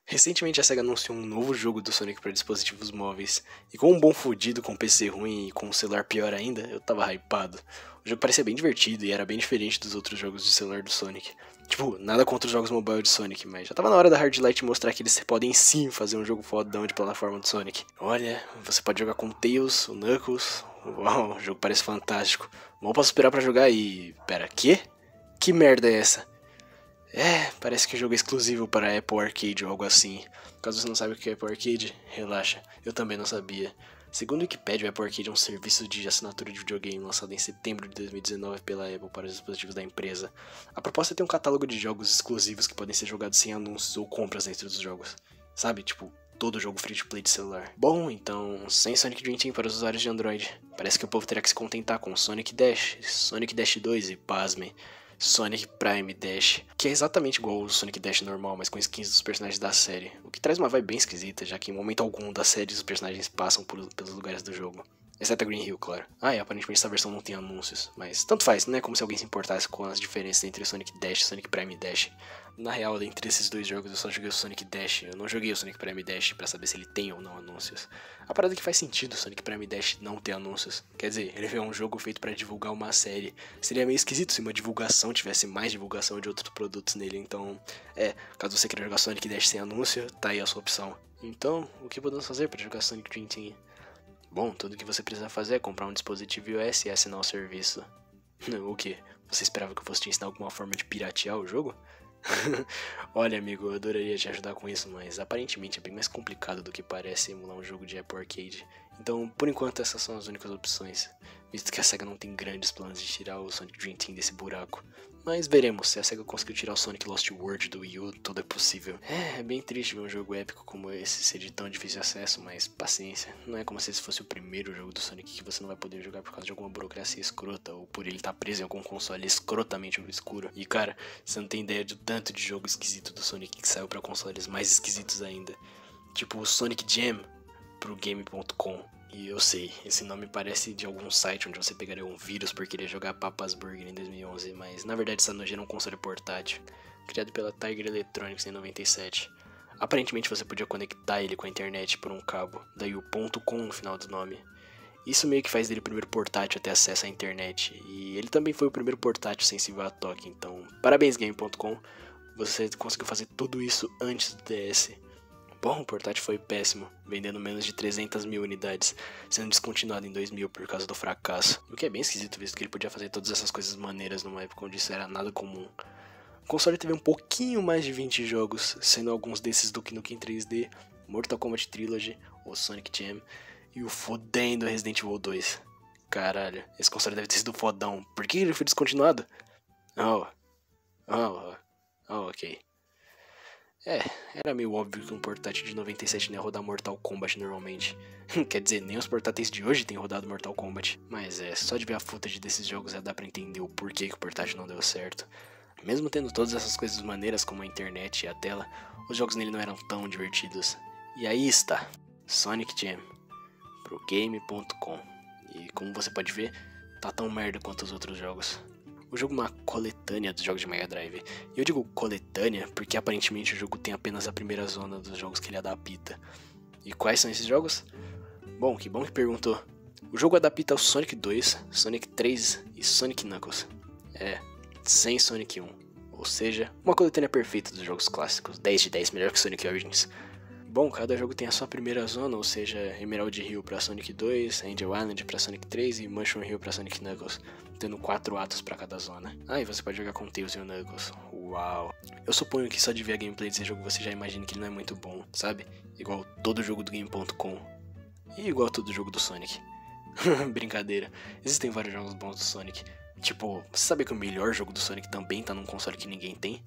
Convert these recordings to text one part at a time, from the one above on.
Recentemente a SEGA anunciou um novo jogo do Sonic para dispositivos móveis, e com um bom fudido, com um PC ruim e com um celular pior ainda, eu tava hypado. O jogo parecia bem divertido e era bem diferente dos outros jogos de celular do Sonic. Tipo, nada contra os jogos mobile de Sonic, mas já tava na hora da Hardlight mostrar que eles podem sim fazer um jogo fodão de plataforma do Sonic. Olha, você pode jogar com o Tails, o Knuckles, uau, o jogo parece fantástico. Mal posso esperar pra jogar e... Pera, quê? Que merda é essa? Parece que o jogo é exclusivo para Apple Arcade ou algo assim. Caso você não saiba o que é Apple Arcade, relaxa, eu também não sabia. Segundo o Wikipedia, o Apple Arcade é um serviço de assinatura de videogame lançado em setembro de 2019 pela Apple para os dispositivos da empresa. A proposta é ter um catálogo de jogos exclusivos que podem ser jogados sem anúncios ou compras dentro dos jogos. Sabe, tipo, todo jogo free to play de celular. Bom, então, sem Sonic Dream Team para os usuários de Android. Parece que o povo terá que se contentar com Sonic Dash, Sonic Dash 2 e, pasmem, Sonic Prime Dash, que é exatamente igual ao Sonic Dash normal, mas com skins dos personagens da série, o que traz uma vibe bem esquisita, já que em momento algum da série os personagens passam pelos lugares do jogo. Exceto a Green Hill, claro. E aparentemente essa versão não tem anúncios, mas tanto faz, não é como se alguém se importasse com as diferenças entre Sonic Dash e Sonic Prime Dash. Na real, entre esses dois jogos eu só joguei o Sonic Dash, eu não joguei o Sonic Prime Dash pra saber se ele tem ou não anúncios. A parada que faz sentido o Sonic Prime Dash não ter anúncios, quer dizer, ele é um jogo feito pra divulgar uma série. Seria meio esquisito se uma divulgação tivesse mais divulgação de outros produtos nele, então, caso você queira jogar Sonic Dash sem anúncio, tá aí a sua opção. Então, o que podemos fazer para jogar Sonic Dream Team? Bom, tudo que você precisa fazer é comprar um dispositivo iOS e assinar o serviço. O quê? Você esperava que eu fosse te ensinar alguma forma de piratear o jogo? Olha, amigo, eu adoraria te ajudar com isso, mas aparentemente é bem mais complicado do que parece emular um jogo de Apple Arcade. Então, por enquanto, essas são as únicas opções, visto que a SEGA não tem grandes planos de tirar o Sonic Dream Team desse buraco. Mas veremos, se a SEGA conseguiu tirar o Sonic Lost World do Wii U, tudo é possível. É bem triste ver um jogo épico como esse ser de tão difícil acesso, mas paciência. Não é como se esse fosse o primeiro jogo do Sonic que você não vai poder jogar por causa de alguma burocracia escrota, ou por ele estar preso em algum console escrotamente obscuro. E cara, você não tem ideia do tanto de jogo esquisito do Sonic que saiu pra consoles mais esquisitos ainda. Tipo o Sonic Jam pro Game.com. E eu sei, esse nome parece de algum site onde você pegaria um vírus por querer jogar Papas Burger em 2011, mas na verdade essa nojeira é um console portátil, criado pela Tiger Electronics em 97. Aparentemente você podia conectar ele com a internet por um cabo, daí o .com no final do nome. Isso meio que faz dele o primeiro portátil a ter acesso à internet, e ele também foi o primeiro portátil sensível a toque, então parabéns Game.com, você conseguiu fazer tudo isso antes do DS. Bom, o portátil foi péssimo, vendendo menos de 300 mil unidades, sendo descontinuado em 2000 por causa do fracasso. O que é bem esquisito, visto que ele podia fazer todas essas coisas maneiras numa época onde isso era nada comum. O console teve um pouquinho mais de 20 jogos, sendo alguns desses Duke Nukem 3D, Mortal Kombat Trilogy, o Sonic Jam e o fodendo Resident Evil 2. Caralho, esse console deve ter sido fodão. Por que ele foi descontinuado? Ok. Era meio óbvio que um portátil de 97 não ia rodar Mortal Kombat normalmente. Quer dizer, nem os portáteis de hoje têm rodado Mortal Kombat. Mas só de ver a footage desses jogos já dá pra entender o porquê que o portátil não deu certo. Mesmo tendo todas essas coisas maneiras como a internet e a tela, os jogos nele não eram tão divertidos. E aí está, Sonic Jam, pro Game.com. E como você pode ver, tá tão merda quanto os outros jogos. O jogo é uma coletânea dos jogos de Mega Drive. E eu digo coletânea porque aparentemente o jogo tem apenas a primeira zona dos jogos que ele adapta. E quais são esses jogos? Bom, que bom que perguntou. O jogo adapta o Sonic 2, Sonic 3 e Sonic Knuckles. Sem Sonic 1. Ou seja, uma coletânea perfeita dos jogos clássicos, 10 de 10, melhor que Sonic Origins. Bom, cada jogo tem a sua primeira zona, ou seja, Emerald Hill pra Sonic 2, Angel Island pra Sonic 3 e Mushroom Hill pra Sonic Knuckles, tendo 4 atos pra cada zona. E você pode jogar com o Tails e o Knuckles. Uau! Eu suponho que só de ver a gameplay desse jogo você já imagina que ele não é muito bom, sabe? Igual todo jogo do Game.com. E igual todo jogo do Sonic. Brincadeira, existem vários jogos bons do Sonic. Tipo, você sabe que o melhor jogo do Sonic também tá num console que ninguém tem?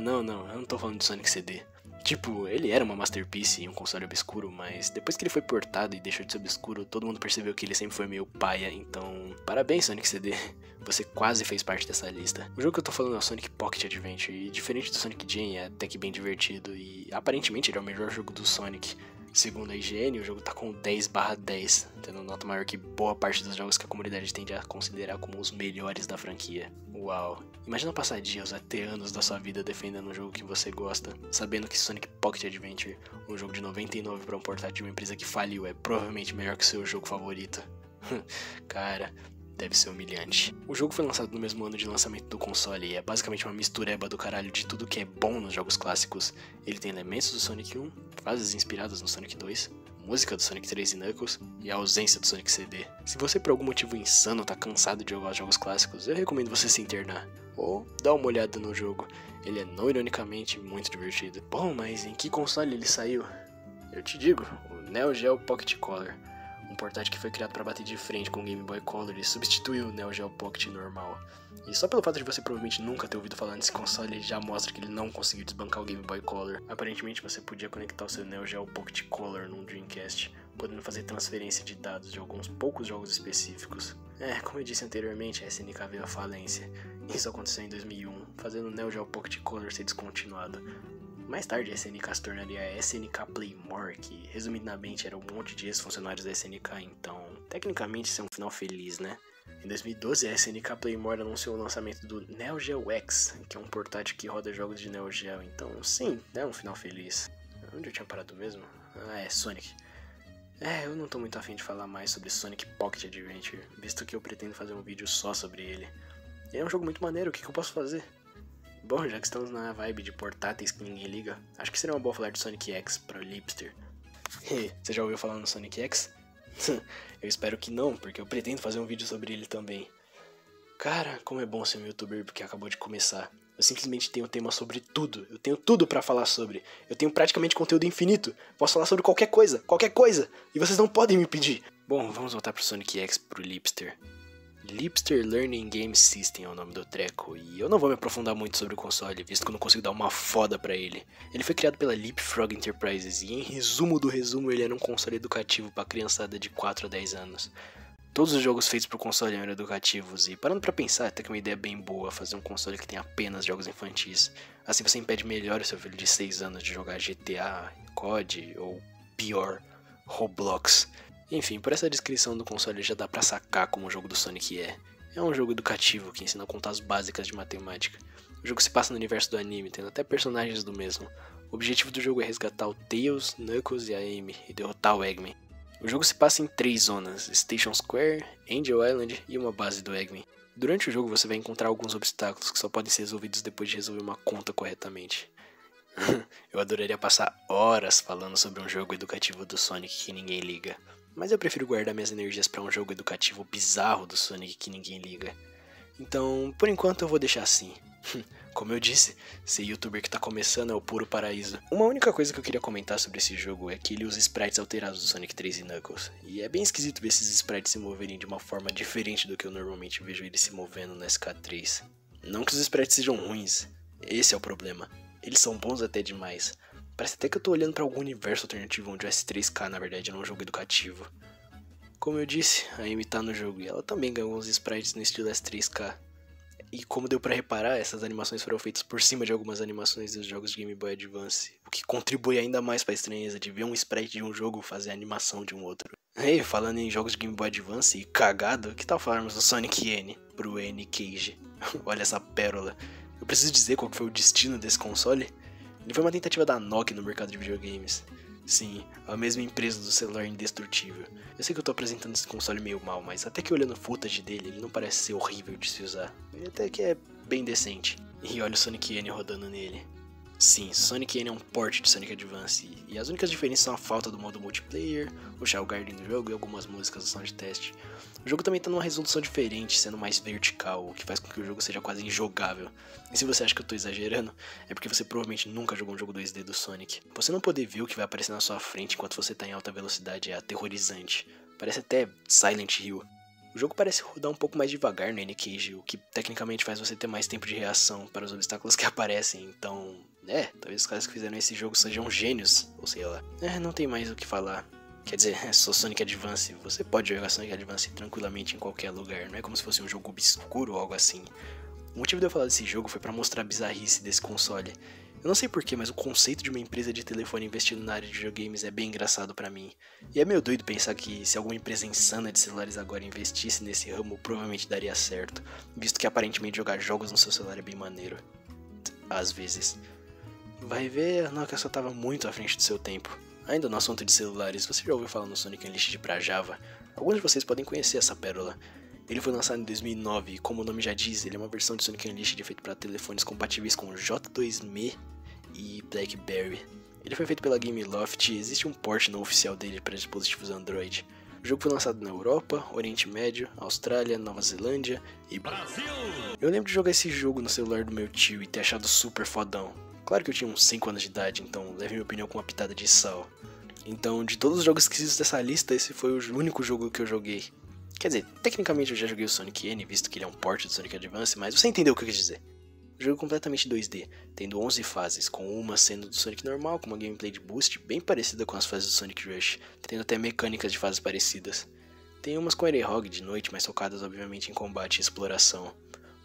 Não, eu não tô falando de Sonic CD. Tipo, ele era uma masterpiece e um console obscuro, mas depois que ele foi portado e deixou de ser obscuro, todo mundo percebeu que ele sempre foi meio paia, então... Parabéns, Sonic CD, você quase fez parte dessa lista. O jogo que eu tô falando é o Sonic Pocket Adventure, e diferente do Sonic Jam, é até que bem divertido, e aparentemente ele é o melhor jogo do Sonic. Segundo a IGN, o jogo tá com 10/10, tendo nota maior que boa parte dos jogos que a comunidade tende a considerar como os melhores da franquia. Uau! Imagina passar dias, até anos da sua vida defendendo um jogo que você gosta, sabendo que Sonic Pocket Adventure, um jogo de 99 para um portátil de uma empresa que faliu, é provavelmente melhor que o seu jogo favorito. Cara, deve ser humilhante. O jogo foi lançado no mesmo ano de lançamento do console e é basicamente uma mistureba do caralho de tudo que é bom nos jogos clássicos. Ele tem elementos do Sonic 1, fases inspiradas no Sonic 2, música do Sonic 3 e Knuckles e a ausência do Sonic CD. Se você por algum motivo insano tá cansado de jogar os jogos clássicos, eu recomendo você se internar ou dar uma olhada no jogo. Ele é não ironicamente muito divertido. Bom, mas em que console ele saiu? Eu te digo, o Neo Geo Pocket Color. Um portátil que foi criado para bater de frente com o Game Boy Color e substituiu o Neo Geo Pocket normal. E só pelo fato de você provavelmente nunca ter ouvido falar nesse console, já mostra que ele não conseguiu desbancar o Game Boy Color. Aparentemente você podia conectar o seu Neo Geo Pocket Color num Dreamcast, podendo fazer transferência de dados de alguns poucos jogos específicos. Como eu disse anteriormente, a SNK veio à falência. Isso aconteceu em 2001, fazendo o Neo Geo Pocket Color ser descontinuado. Mais tarde, a SNK se tornaria a SNK Playmore, que resumidamente era um monte de ex-funcionários da SNK, então tecnicamente isso é um final feliz, né? Em 2012, a SNK Playmore anunciou o lançamento do Neo Geo X, que é um portátil que roda jogos de Neo Geo, então sim, é um final feliz. Onde eu tinha parado mesmo? Sonic. Eu não tô muito afim de falar mais sobre Sonic Pocket Adventure, visto que eu pretendo fazer um vídeo só sobre ele. É um jogo muito maneiro, o que eu posso fazer? Bom, já que estamos na vibe de portáteis que ninguém liga, acho que seria uma boa falar de Sonic X para o Lipster. Você já ouviu falar no Sonic X? Eu espero que não, porque eu pretendo fazer um vídeo sobre ele também. Cara, como é bom ser um youtuber porque acabou de começar. Eu simplesmente tenho tema sobre tudo, eu tenho tudo pra falar sobre. Eu tenho praticamente conteúdo infinito, posso falar sobre qualquer coisa, e vocês não podem me impedir. Bom, vamos voltar pro Sonic X pro Lipster. Lipster Learning Game System é o nome do treco, e eu não vou me aprofundar muito sobre o console, visto que eu não consigo dar uma foda pra ele. Ele foi criado pela Leapfrog Enterprises, e em resumo do resumo, ele era um console educativo pra criançada de 4 a 10 anos. Todos os jogos feitos pro console eram educativos, e parando pra pensar, até que é uma ideia bem boa fazer um console que tem apenas jogos infantis. Assim você impede melhor o seu filho de 6 anos de jogar GTA, COD, ou pior, Roblox. Enfim, por essa descrição do console já dá pra sacar como o jogo do Sonic é. É um jogo educativo que ensina a contar as básicas de matemática. O jogo se passa no universo do anime, tendo até personagens do mesmo. O objetivo do jogo é resgatar o Tails, Knuckles e a Amy e derrotar o Eggman. O jogo se passa em 3 zonas, Station Square, Angel Island e uma base do Eggman. Durante o jogo você vai encontrar alguns obstáculos que só podem ser resolvidos depois de resolver uma conta corretamente. Eu adoraria passar horas falando sobre um jogo educativo do Sonic que ninguém liga. Mas eu prefiro guardar minhas energias pra um jogo educativo bizarro do Sonic que ninguém liga. Então, por enquanto eu vou deixar assim. Como eu disse, ser youtuber que tá começando é o puro paraíso. Uma única coisa que eu queria comentar sobre esse jogo é que ele usa sprites alterados do Sonic 3 e Knuckles. E é bem esquisito ver esses sprites se moverem de uma forma diferente do que eu normalmente vejo eles se movendo no SK3. Não que os sprites sejam ruins, esse é o problema. Eles são bons até demais. Parece até que eu tô olhando pra algum universo alternativo onde o S3K na verdade é um jogo educativo. Como eu disse, a Amy tá no jogo e ela também ganhou uns sprites no estilo S3K. E como deu pra reparar, essas animações foram feitas por cima de algumas animações dos jogos de Game Boy Advance, o que contribui ainda mais pra estranheza de ver um sprite de um jogo fazer a animação de um outro. Ei, falando em jogos de Game Boy Advance e cagado, que tal falarmos do Sonic N pro N-Cage? Olha essa pérola. Eu preciso dizer qual que foi o destino desse console? Ele foi uma tentativa da Nokia no mercado de videogames. Sim, a mesma empresa do celular indestrutível. Eu sei que eu tô apresentando esse console meio mal, mas até que olhando o footage dele, ele não parece ser horrível de se usar. Ele até que é bem decente. E olha o Sonic N rodando nele. Sim, Sonic N é um port de Sonic Advance, e as únicas diferenças são a falta do modo multiplayer, o Shell Garden do jogo e algumas músicas do sound test. O jogo também tá numa resolução diferente, sendo mais vertical, o que faz com que o jogo seja quase injogável. E se você acha que eu tô exagerando, é porque você provavelmente nunca jogou um jogo 2D do Sonic. Você não poder ver o que vai aparecer na sua frente enquanto você tá em alta velocidade é aterrorizante. Parece até Silent Hill. O jogo parece rodar um pouco mais devagar no N-Cage, o que tecnicamente faz você ter mais tempo de reação para os obstáculos que aparecem, então... talvez os caras que fizeram esse jogo sejam gênios, ou sei lá. Não tem mais o que falar. Quer dizer, é só Sonic Advance, você pode jogar Sonic Advance tranquilamente em qualquer lugar, não é como se fosse um jogo obscuro ou algo assim. O motivo de eu falar desse jogo foi pra mostrar a bizarrice desse console. Eu não sei porquê, mas o conceito de uma empresa de telefone investindo na área de videogames é bem engraçado pra mim. E é meio doido pensar que se alguma empresa insana de celulares agora investisse nesse ramo, provavelmente daria certo, visto que aparentemente jogar jogos no seu celular é bem maneiro. Às vezes. Vai ver, a Nokia só tava muito à frente do seu tempo. Ainda no assunto de celulares, você já ouviu falar no Sonic Unleashed pra Java? Alguns de vocês podem conhecer essa pérola. Ele foi lançado em 2009 e, como o nome já diz, ele é uma versão de Sonic Unleashed feito para telefones compatíveis com J2Me e BlackBerry. Ele foi feito pela Gameloft e existe um port não oficial dele para dispositivos Android. O jogo foi lançado na Europa, Oriente Médio, Austrália, Nova Zelândia e Brasil! Eu lembro de jogar esse jogo no celular do meu tio e ter achado super fodão. Claro que eu tinha uns 5 anos de idade, então leve minha opinião com uma pitada de sal. Então, de todos os jogos que existem dessa lista, esse foi o único jogo que eu joguei. Quer dizer, tecnicamente eu já joguei o Sonic N, visto que ele é um port do Sonic Advance, mas você entendeu o que eu quis dizer. O jogo é completamente 2D, tendo 11 fases, com uma sendo do Sonic normal, com uma gameplay de boost bem parecida com as fases do Sonic Rush, tendo até mecânicas de fases parecidas. Tem umas com Aerehog de noite, mas focadas obviamente em combate e exploração.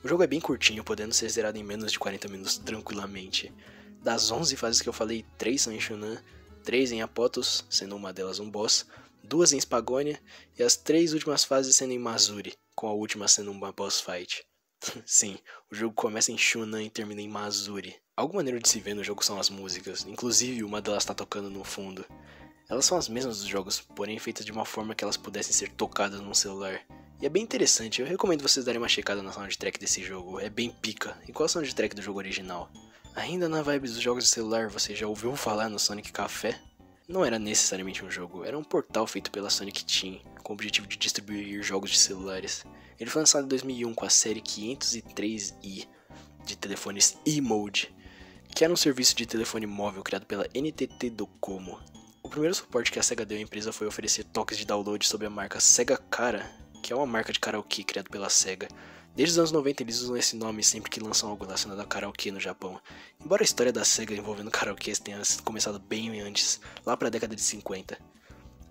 O jogo é bem curtinho, podendo ser zerado em menos de 40 minutos tranquilamente. Das 11 fases que eu falei, 3 são em Shunan, 3 em Apotos, sendo uma delas um boss, 2 em Spagonia e as 3 últimas fases sendo em Mazuri, com a última sendo uma boss fight. Sim, o jogo começa em Shunan e termina em Mazuri. Algo maneiro de se ver no jogo são as músicas, inclusive uma delas tá tocando no fundo. Elas são as mesmas dos jogos, porém feitas de uma forma que elas pudessem ser tocadas num celular. E é bem interessante, eu recomendo vocês darem uma checada na soundtrack desse jogo, é bem pica, igual a soundtrack do jogo original. Ainda na vibe dos jogos de celular, você já ouviu falar no Sonic Café? Não era necessariamente um jogo, era um portal feito pela Sonic Team, com o objetivo de distribuir jogos de celulares. Ele foi lançado em 2001 com a série 503i de telefones eMode, que era um serviço de telefone móvel criado pela NTT Docomo. O primeiro suporte que a SEGA deu à empresa foi oferecer toques de download sob a marca Sega Cara, que é uma marca de karaokê criada pela SEGA. Desde os anos 90 eles usam esse nome sempre que lançam algo relacionado a karaokê no Japão. Embora a história da SEGA envolvendo karaokês tenha começado bem antes, lá para a década de 50.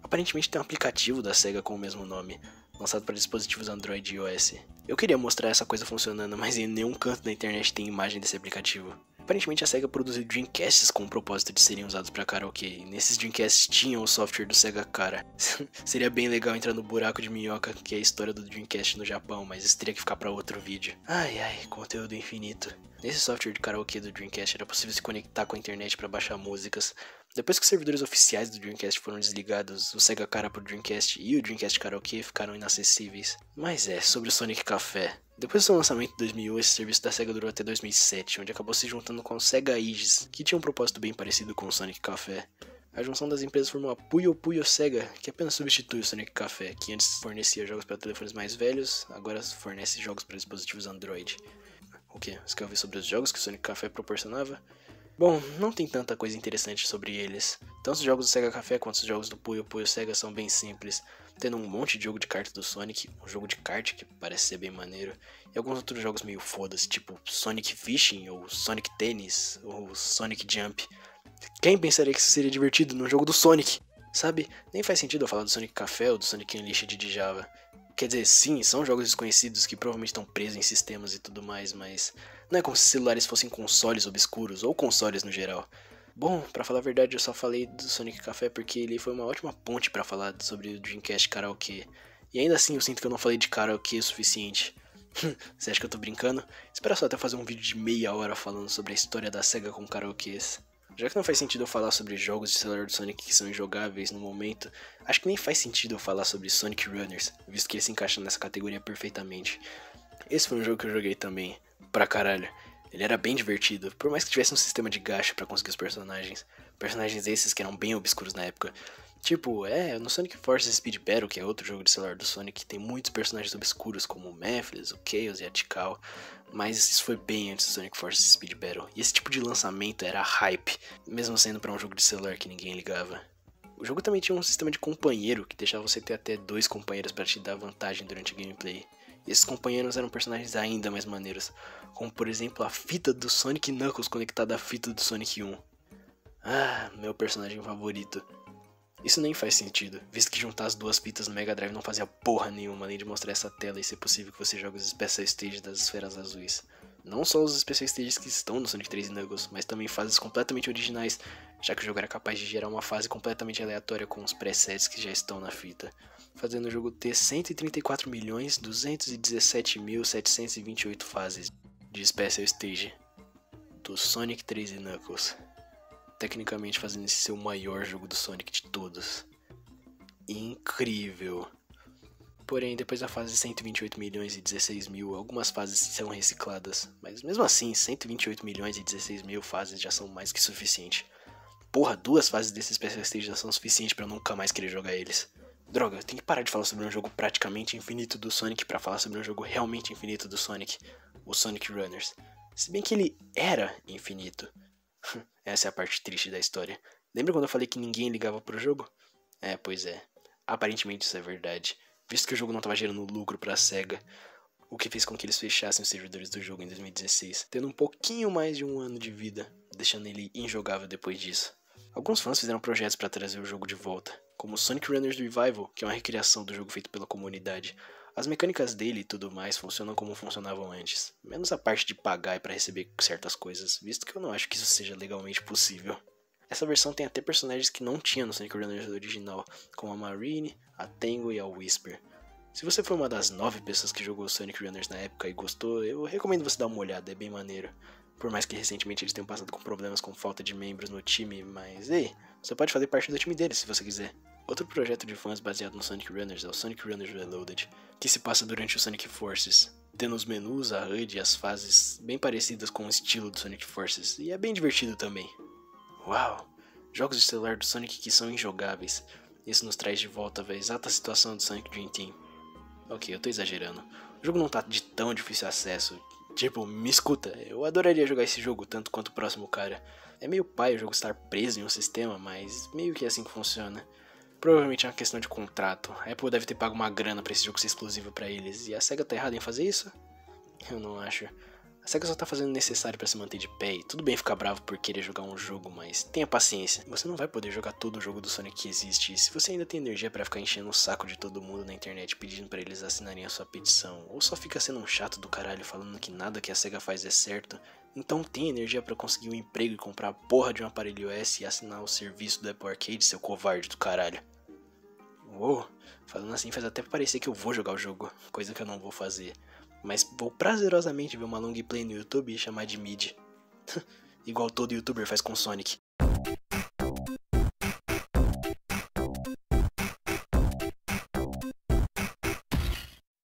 Aparentemente tem um aplicativo da SEGA com o mesmo nome, lançado para dispositivos Android e iOS. Eu queria mostrar essa coisa funcionando, mas em nenhum canto da internet tem imagem desse aplicativo. Aparentemente a SEGA produziu Dreamcasts com o propósito de serem usados para karaokê, e nesses Dreamcasts tinham o software do Sega Cara. Seria bem legal entrar no buraco de minhoca que é a história do Dreamcast no Japão, mas isso teria que ficar para outro vídeo. Ai, conteúdo infinito. Nesse software de karaokê do Dreamcast era possível se conectar com a internet para baixar músicas. Depois que os servidores oficiais do Dreamcast foram desligados, o Sega Cara pro Dreamcast e o Dreamcast Karaoke ficaram inacessíveis. Mas sobre o Sonic Café. Depois do seu lançamento em 2001, esse serviço da SEGA durou até 2007, onde acabou se juntando com o Sega Ages, que tinha um propósito bem parecido com o Sonic Café. A junção das empresas formou a Puyo Puyo Sega, que apenas substitui o Sonic Café, que antes fornecia jogos para telefones mais velhos, agora fornece jogos para dispositivos Android. O que? Você quer ouvir sobre os jogos que o Sonic Café proporcionava? Bom, não tem tanta coisa interessante sobre eles. Tanto os jogos do Sega Café quanto os jogos do Puyo Puyo Sega são bem simples, tendo um monte de jogo de carta do Sonic, um jogo de kart que parece ser bem maneiro, e alguns outros jogos meio foda-se, tipo Sonic Fishing, ou Sonic Tennis, ou Sonic Jump. Quem pensaria que isso seria divertido num jogo do Sonic? Sabe, nem faz sentido eu falar do Sonic Café ou do Sonic Unleashed de Java. Quer dizer, sim, são jogos desconhecidos que provavelmente estão presos em sistemas e tudo mais, mas não é como se celulares fossem consoles obscuros, ou consoles no geral. Bom, pra falar a verdade, eu só falei do Sonic Café porque ele foi uma ótima ponte pra falar sobre o Dreamcast Karaokê. E ainda assim eu sinto que eu não falei de karaokê o suficiente. Você acha que eu tô brincando? Espera só até fazer um vídeo de meia hora falando sobre a história da SEGA com karaokês. Já que não faz sentido eu falar sobre jogos de celular do Sonic que são injogáveis no momento, acho que nem faz sentido eu falar sobre Sonic Runners, visto que ele se encaixa nessa categoria perfeitamente. Esse foi um jogo que eu joguei também, pra caralho. Ele era bem divertido, por mais que tivesse um sistema de gacha pra conseguir os personagens. Personagens esses que eram bem obscuros na época. Tipo, no Sonic Forces Speed Battle, que é outro jogo de celular do Sonic, tem muitos personagens obscuros como o Mephiles, o Chaos e a Tikal. Mas isso foi bem antes do Sonic Forces Speed Battle. E esse tipo de lançamento era hype, mesmo sendo pra um jogo de celular que ninguém ligava. O jogo também tinha um sistema de companheiro, que deixava você ter até 2 companheiros para te dar vantagem durante a gameplay. E esses companheiros eram personagens ainda mais maneiros, como por exemplo a fita do Sonic Knuckles conectada à fita do Sonic 1. Ah, meu personagem favorito. Isso nem faz sentido, visto que juntar as duas fitas no Mega Drive não fazia porra nenhuma, além de mostrar essa tela e ser possível que você jogue os Special Stage das esferas azuis. Não só os Special Stages que estão no Sonic 3 Knuckles, mas também fases completamente originais, já que o jogo era capaz de gerar uma fase completamente aleatória com os presets que já estão na fita, fazendo o jogo ter 134.217.728 fases de Special Stage do Sonic 3 Knuckles, tecnicamente fazendo esse ser o maior jogo do Sonic de todos. Incrível! Porém, depois da fase 128 milhões e 16 mil, algumas fases são recicladas. Mas mesmo assim, 128 milhões e 16 mil fases já são mais que suficiente. Porra, 2 fases desses Special Stage já são suficientes pra eu nunca mais querer jogar eles. Droga, eu tenho que parar de falar sobre um jogo praticamente infinito do Sonic pra falar sobre um jogo realmente infinito do Sonic, o Sonic Runners. Se bem que ele era infinito. Essa é a parte triste da história. Lembra quando eu falei que ninguém ligava pro jogo? Pois é. Aparentemente isso é verdade, visto que o jogo não estava gerando lucro para a SEGA, o que fez com que eles fechassem os servidores do jogo em 2016, tendo um pouquinho mais de um ano de vida, deixando ele injogável depois disso. Alguns fãs fizeram projetos para trazer o jogo de volta, como o Sonic Runners Revival, que é uma recriação do jogo feito pela comunidade. As mecânicas dele e tudo mais funcionam como funcionavam antes, menos a parte de pagar para receber certas coisas, visto que eu não acho que isso seja legalmente possível. Essa versão tem até personagens que não tinha no Sonic Runners original, como a Marine, a Tango e a Whisper. Se você for uma das 9 pessoas que jogou Sonic Runners na época e gostou, eu recomendo você dar uma olhada, é bem maneiro. Por mais que recentemente eles tenham passado com problemas com falta de membros no time, mas ei, você pode fazer parte do time deles se você quiser. Outro projeto de fãs baseado no Sonic Runners é o Sonic Runners Reloaded, que se passa durante o Sonic Forces, tendo os menus, a HUD e as fases bem parecidas com o estilo do Sonic Forces, e é bem divertido também. Uau! Jogos de celular do Sonic que são injogáveis. Isso nos traz de volta a exata situação do Sonic Dream Team. Ok, eu tô exagerando. O jogo não tá de tão difícil acesso. Tipo, me escuta, eu adoraria jogar esse jogo tanto quanto o próximo cara. É meio pai o jogo estar preso em um sistema, mas meio que é assim que funciona. Provavelmente é uma questão de contrato. A Apple deve ter pago uma grana pra esse jogo ser exclusivo pra eles. E a SEGA tá errada em fazer isso? Eu não acho. A SEGA só tá fazendo o necessário pra se manter de pé, e tudo bem ficar bravo por querer jogar um jogo, mas tenha paciência. Você não vai poder jogar todo o jogo do Sonic que existe, e se você ainda tem energia pra ficar enchendo o saco de todo mundo na internet pedindo pra eles assinarem a sua petição, ou só fica sendo um chato do caralho falando que nada que a SEGA faz é certo, então tem energia pra conseguir um emprego e comprar a porra de um aparelho iOS e assinar o serviço do Apple Arcade, seu covarde do caralho. Uou, falando assim faz até parecer que eu vou jogar o jogo, coisa que eu não vou fazer. Mas vou prazerosamente ver uma long play no YouTube e chamar de mid. Igual todo youtuber faz com Sonic.